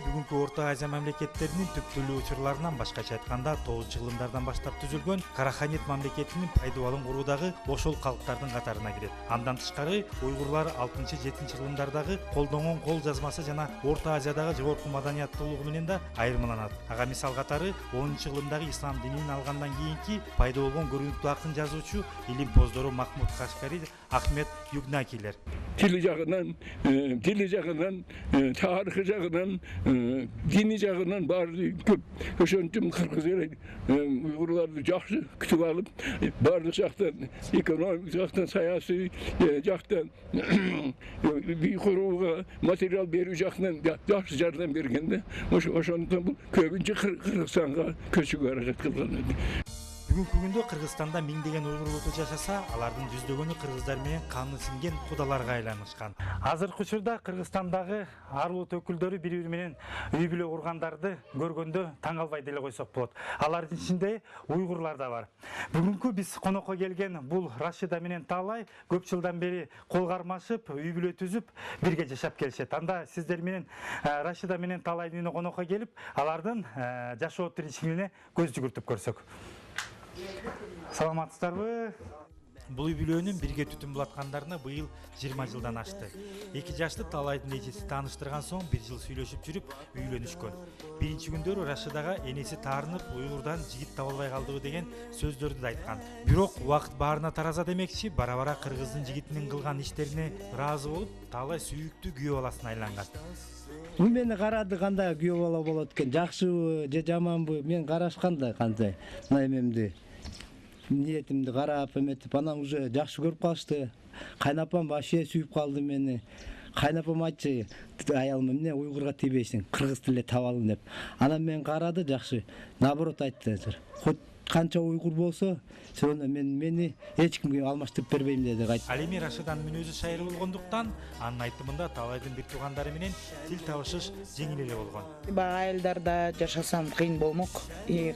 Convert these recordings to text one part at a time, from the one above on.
бүгүнкү Орто Азия мамлекеттеринин түптүүлүү учурларынан башкача айтканда 9-жылымдардан баштап түзүлгөн Караханет мамлекетинин пайдубалын куруудагы ошол калктардын катарына кирет. Андан тышкары уйгурлар 6-7 жылымдардагы колдонгон кол жазмасы жана Орто Азиядагы жогорку маданияттуулугу менен да айырмаланат. Ага мисал катары 10-жылымдагы ислам динин алгандан кийинки пайда болгон көрүнүктүү акын жазуучу, илим поздору Махмуд Кашкари, Ахмет Югнакилер. Dili jagынан, tarixi jagынан, dini jagынан bari köp. Oşonçum Kırgız eli Uygurlardı жақсы kütüp alıp, bardıq jaktan, ekonomik jaktan, sayasi jaktan, bir kuruğa material berүү jaktan жақсы жардам бергенде, oşondan bu köpünçe Kırgızстанга көчүгө аракет кылган. Бүгүнкү күндө Кыргызстанда миңдеген уйгур улуту жашаса, алардын жүздөгөнү кыргыздар менен каны сиңген кудаларга айланышкан. Азыркы учурда Кыргызстандагы ар улут өкүлдөрү бири-бири менен үй бүлө кургандарды көргөндө таң калбай деле койсок болот. Алардын ичинде уйгурлар да бар. Бүгүнкү биз конокко келген бул Рашида менен Таалай көп жылдан бери кол кармашып, үй бүлө түзүп, бирге жашап келишет. Анда сиздер менен Рашида менен Таалайдын үйүнө конокко келип, алардын жашоо тиричилигине көз жүгүртүп көрсөк. Саламатсыздарбы? Бул үй бүлөнүн бирге түтүн булаткандарына быйыл 20 жылдан ашты. 2 жаштуу Таалайдын эжеси тааныштырган соң 1 жыл сүйлөшүп жүрүп үйлөнүшкөн. Биринчи күндөрү Рашидага энеси таарынып, уйгурдан жигит таба албай калдыбы деген сөздөрдү да айткан. Бирок убакыт баарына тараза демекчи, бара-бара кыргыздын жигитинин кылган иштерине ыраазы болуп, Таалай сүйүктүү күйөө баласына айланган. Мени карады кандай күйөө бала болот экен, жакшыбы же жаманбы, мен карашканда кандай мына эмемди ниетимди карап эметип, анан уже жакшы көрүп калышты. Кайнапам вообще сүйүп калды мени. Кайнапам айтчы, аялым эмне уйгурга тийбейсиң, кыргыз тилде таба алгын деп. Анан мен карады жакшы, наоборот айтты. Хоть канча уйгур болсо, сен мени эч кимге алмаштырып бербейм деди. Ал эми Рашиданын мүнөзү шайыр болгондуктан, анын айтымында Таалайдын бир туугандары менен тил табышыш жеңил эле болгон. Бага айылдарда жашасам кыйын болмок.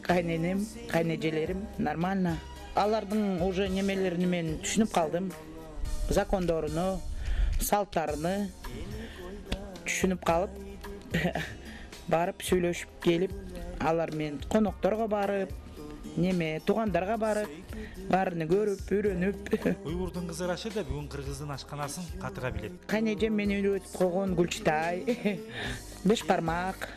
Кайненем, кайнежелерим нормально. Алардын уже немелерин мен түшүнүп калдым. Закондоруну, салттарыны түшүнүп калып, барып сүйлөшүп келип, алар менен конокторго барып, неме туугандарга барып, баарын көрүп, үйрөнүп. Уйгурдун кызы Рашида бүгүн кыргыздын ашканасын катыра билет. Кайнежем мени үйрөтүп койгон Гүлчатай, беш бармак,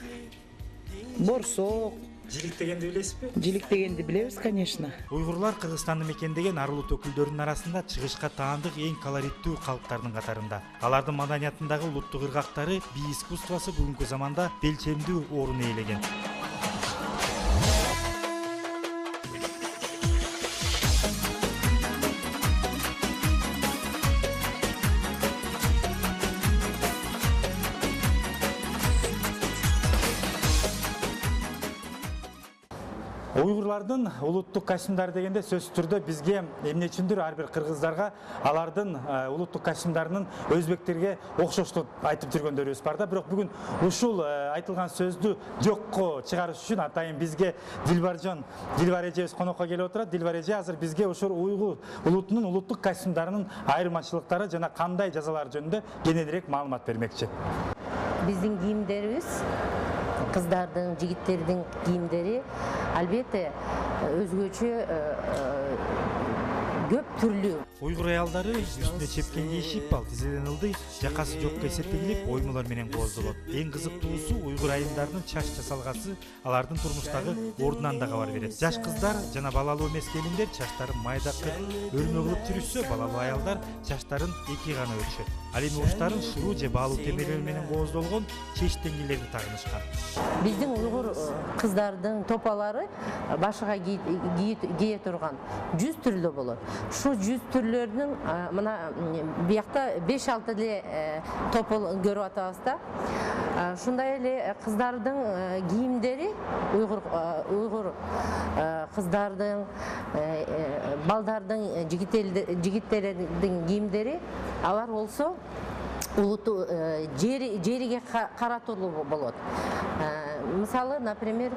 борсок. Жилик дегенди билесизби? Жилик дегенди билебиз, конечно. Уйгурлар Кыргызстанды мекендеген ар улут өкүлдөрүнүн арасында чыгышка таандык эң колориттүү калктардын катарында. Алардын маданиятындагы улуттук ыргактары, бий искусствосу бүгүнкү заманда белчемдүү орун ээлеген. Уйгурлардын улуттук костюмдары дегенде сөзсүз түрдө бизге эмне үчүндүр ар бир кыргыздарга алардын улуттук костюмдарынын өзбектерге окшоштук айтып жүргөндөрүбүз бар да. Бирок бүгүн ушул айтылган сөздү жокко чыгарыш үчүн атайын бизге Дилбар эжебиз конокко келип отурат. Дилбар эже азыр бизге ушул уйгур улутунун улуттук костюмдарынын айырмачылыктары жана кандай жазалар жөнүндө кененирээк маалымат бермекчи. Биздин кийимдерибиз, кыздардын, жигиттердин кийимдери албетте өзгөчө көп түрлүү. Уйгур аялдары үстүнө чепкен кийишип, ал тизеден ылдый, жакасы жокко эсептегилип, оймолор менен кооздолот. Эң кызыктуусу уйгур айымдарынын чач жасалгасы алардын турмуштагы ордунан да кабар берет. Жаш кыздар жана балалуу эмес келиндер чачтарын майда кылып, өрмө кылып жүрүшсө, балалуу аялдар чачтарын эки гана өрүшөт. Ал эми учтарын шуруу же баалуу темелер менен кооздолгон чеч теңгилерди тагынышкан. Биздин уйгур кыздардын топалары башыга кие турган 100 түрлүү болот. Шу 100 түрлөрүнүн мына биякта 5-6 эле топол көрүп атабыз да. Шундай эле кыздардын кийимдери, уйгур кыздардын, балдардын, жигиттердин кийимдери алар болсо улутту жериге каратылуу болот. Мисалы, например,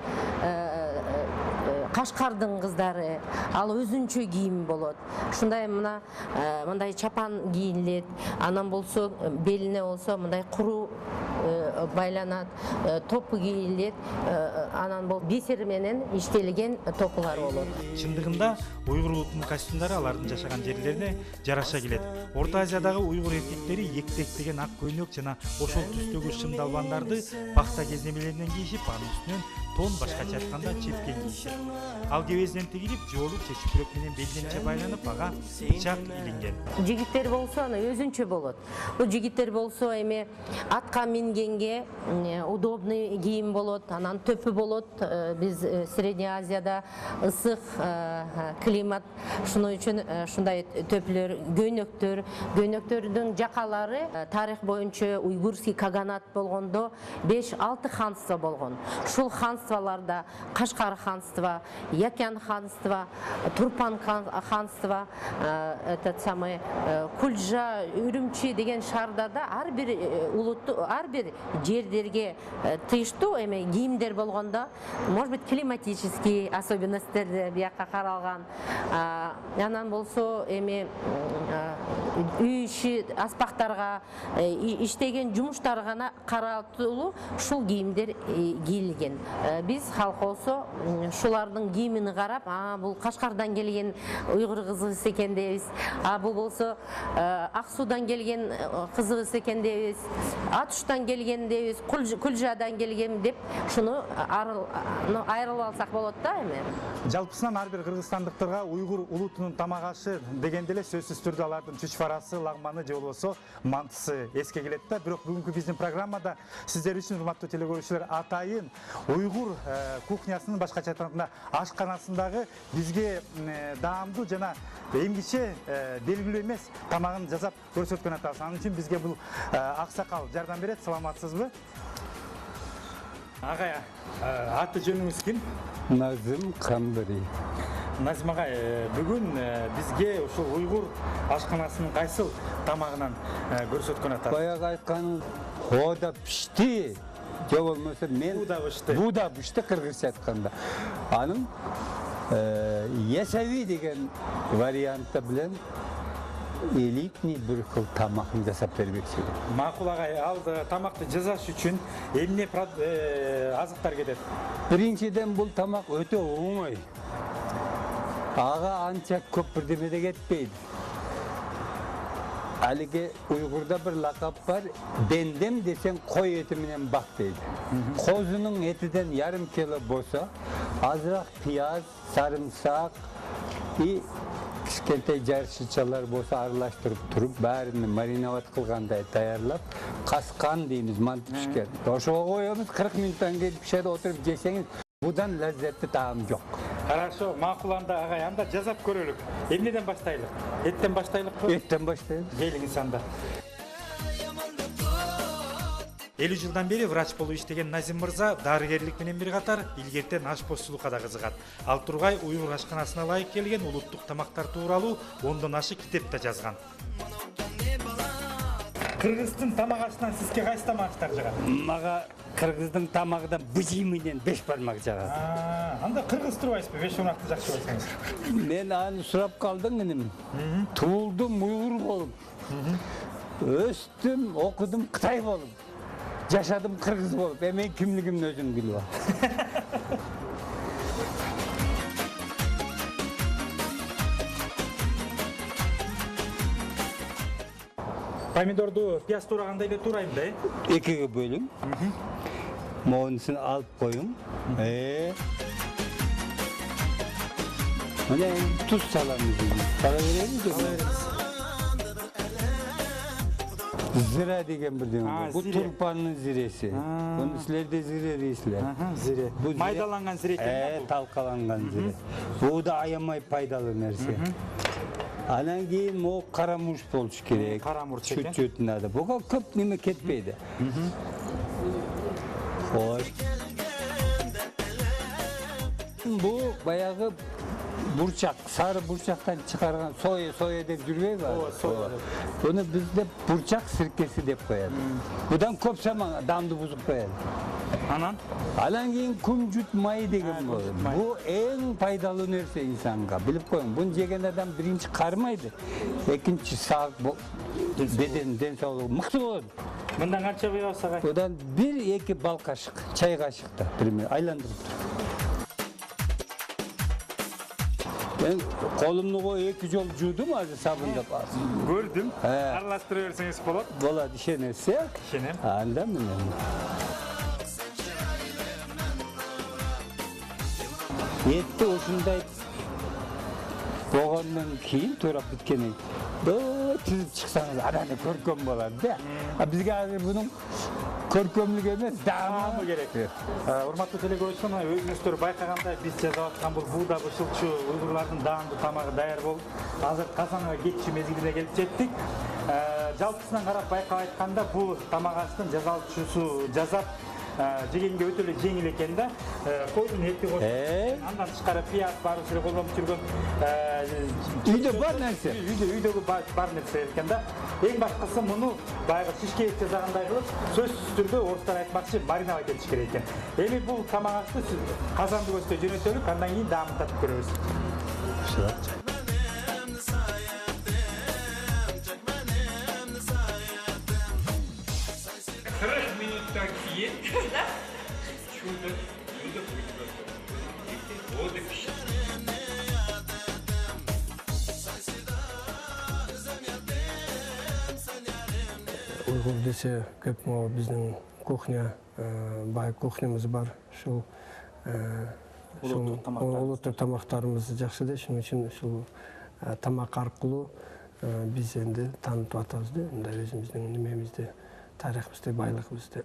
Кашкардын кыздары, ал өзүнчө кийим болот. Ушундай мындай чапан кийилет, анан болсо белине болсо мындай куру байланат, топу кийилет, анан бул бисер менен иштелген топулар болот. Чындыгында уйгур улутунун костюмдары алардын жашаган жерлерине жараша келет. Орто Азиядагы уйгур эркектери ектектеген ак көйнөк жана ошол түстөгү шымдалбандарды пахта кеземелеринен кийишип, анын үстүнөн тон башкача айтканда чепкен кийишет. Ал кебезинен тигилип, жоолук же чүпүрөк менен белдемче байланып, ага бычак илинген. Жигиттер болсо аны өзүнчө болот. Бул жигиттер болсо эми атка мингенге удобный кийим болот, анан төпү болот. Биз Средняя Азияда ысык климат, шуның үчүн ушундай төплөр, көйнөктөрдүн жакалары тарих боюнча уйгурский каганат болгондо 5-6 ханство болгон. Шул ханстволарда Кашкар ханство, Якян ханство, Турпан ханство, этот самый Кульжа, Үрүмчи деген шаарда ар бир улутту, ар бир жерлерге тыйыштуу эми кийимдер болгондо, может быть, климатический особенностьтер бияка каралган. Анан болсо эми үй иши аспактарга, иштеген жумуштарга гана каратылуу ушул кийимдер кийилген. Биз халк болсо шулардын кийимин карап, бул Кашкардан келген уйгур кызыбыз экен дейбиз. Бул болсо Ак Суудан келген кызыбыз экен дейбиз. Атуштан келген дейбиз, Кульжадан келген деп шуну айрылып алсак болот да эми. Жалпысынан ар бир кыргызстандыктарга уйгур улутунун тамак ашы дегенде эле сөзсүз түрдө алардын чүчварасы, лагманы же болбосо мантысы эске келет да. Бирок бүгүнкү биздин программада сиздер үчүн, урматтуу телекөрүүчүлөр, атайын уйгур кухнясынын, башкача айтканда ашканасындагы бизге даамдуу жана эмгиче белгилүү эмес тамагын жасап көрсөткөн атабыз. Анын үчүн бизге бул аксакал жардам берет. Саламатсызбы? Агай, аты жөнүңүз ким? Назым Камбари. Назим агай, бүгүн бизге ушул уйгур ашканасынын кайсыл тамагынан көрсөткөн атабыз? Баягы айткан ода пишти, же болмосо мен буда пишти кыргызча айтканда. Анын ясави деген варианты билен элитный бир кыл тамакын жасап бербекчи. Макул агай, ал тамакты жасаш үчүн эмне азыктар кетет? Биринчиден бул тамак өтө оңой. Ага анча көп бирдеме да кетпейди. Алиге уйгурда бир лакап бар, дендем десең кой эти менен бак дейди. Козунун этиден ярым кило болсо, азыраак пияз, сарымсак и кичкентай жарышчалар болсо аралаштырып туруп, баарыны мариноват кылгандай даярлап, каскан дейбиз, манты пишкен. Ошого коебуз, 40 минуттан кийин пишет, отуруп жесеңиз, будан лаззаттуу таам жок. Хорошо, макул анда агай, анда жасап көрөлүк. Эмнеден баштайлык? Эттен баштайлыкпы? Эттен баштайлык. Келиңиз анда. 50 жылдан бери врач болуп иштеген Назим мырза дарыгерлик менен бир катар илгертен ашпозчулукка да кызыгат. Ал тургай уйгур ашканасына ылайык келген улуттук тамактар тууралуу 10дон ашык китеп да жазган. Кыргыздын тамак ашынан сизге кайсы тамактар жагат? Мага кыргыздын тамагынан быжы менен 5 бармак жагат. Анда кыргыз турбайсызбы? 5 бармакты жакшы көрсөңүз. Мен аны сурап калдым менин. Туулдум уйгур болуп. Өстүм, окудум Кытай болуп. Жашадым кыргыз болуп. Мен кимлигимди өзүм билип алам. Помидорду пияз турагандай эле турайм да, Экиге бөлүң. Моунусун алып коюң. Мына туз саламыз. Сала беребиз. Зира деген бирдеме. Бул турпанын зиреси. Муну силерде зире дейсиздер. Зире. Майдаланган зире экен. Талкаланган зире. Бул да аямай пайдалуу нерсе. Анан кийин могу карамурч болуш керек. Карамурч экен. Чүт-чүтүн да. Буга көп неме кетпейди. Хош. Бу баягы бурчак, сары бурчактан чыгарган соя деп жүрбөйбү? Соя. Буну бизде бурчак сиркеси деп коет. Будан көп саман даамды бузуп коет. Анан кийин күмжүт майы деген болот. Бу эң пайдалуу нерсе инсанга. Билип коюң, буну жеген адам биринчи кармайды, экинчи сак беден, ден соолугу мыкты болот. Мындан канча куябыз ага? Одан 1-2 бал кашык, чай кашыкта примерно айландырып туруп. Мен колумду коюп 2 жол жуудум азыр сабындап. Көрдүм. Аралаштыра берсеңиз болот. Болот, ишенесиз, э? Ишенем. Анда менен. Етті ушундай болгондон кийин турап биткенин түзүп чыксаңыз анан көркөм болот да. Бизге азыр бунун көркөмлүк эмес, даамы керек. Урматтуу телекөрүүчүлөр, мына өзүңүздөр байкагандай биз жасап аткан бул бууда бышылчу уйгурлардын даамдуу тамагы даяр болуп, азыр Казанга кетчү мезгилине келип жеттик. Жалпысынан карап байкап айтканда бул тамак аштын жасалуучусу жасап жегенге өтө эле жеңил экен да. Койдун эти кошуп, андан тышкары пияз баары эле колдонуп жүргөн үйдө бар нерсе. Үйдөгү бар нерсе экен да. Эң башкысы муну баягы шишке ет жасагандай кылып, сөзсүз түрдө орустар айтмакчы мариновать этиш керек экен. Эми бул тамак ашты казанды көзгө жөнөтөлүк, андан кийин даамын татып көрөбүз. Уйгур десе көп могу биздин кухня, бай кухнямыз бар. Ушул улуттук тамактарыбыз жакшы да, ошон үчүн ушул тамак аркылуу биз энди таанытып атабыз да, мындай өзүбүздүн немемизди, тарыхыбызды, байлыгыбызды.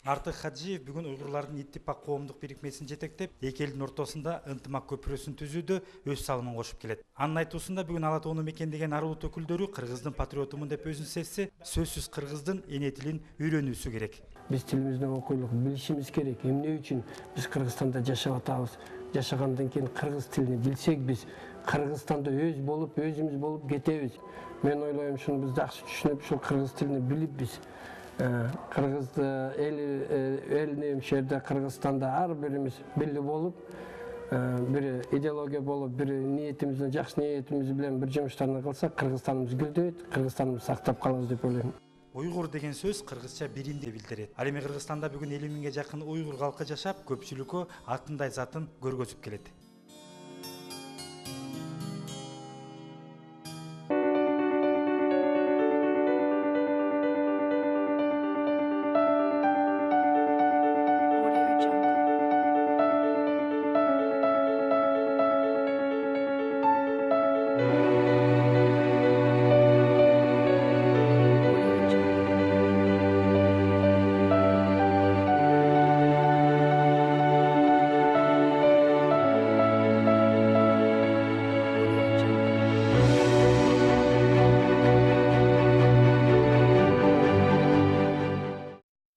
Артык Хаджиев бүгүн уйгурлардын иттифак коомдук бирикмесин жетектеп, эки элдин ортосунда ынтымак көпүрөсүн түзүүдө өз салымын кошуп келет. Анын айтуусунда бүгүн Ала тоону мекендеген ар улут өкүлдөрү кыргыздын патриотумун деп өзүн сезсе, сөзсүз кыргыздын эне тилин үйрөнүүсү керек. Биз тилибизден окуйлук билишибиз керек. Эмне үчүн биз Кыргызстанда жашап атабыз? Жашагандан кийин кыргыз тилин билсек, биз Кыргызстанда өзүбүз болуп кетебиз. Мен ойлойм, ушуну биз жакшы түшүнүп, ушул кыргыз тилин билип биз Кыргызды элине жерде Кыргызстанда ар бирибиз бирге болуп, бир идеология болуп, бир ниетимизден жакшы ниетибиз менен бир жумуштарны кылсак, Кыргызстаныбыз гүлдөйт, Кыргызстаныбызды сактап калабыз деп ойлойм. Уйгур деген сөз кыргызча биримди билдирет. Ал эми Кыргызстанда бүгүн 50 миңге жакын уйгур калкы жашап, көпчүлүккө артындай затын көргөзүп келет.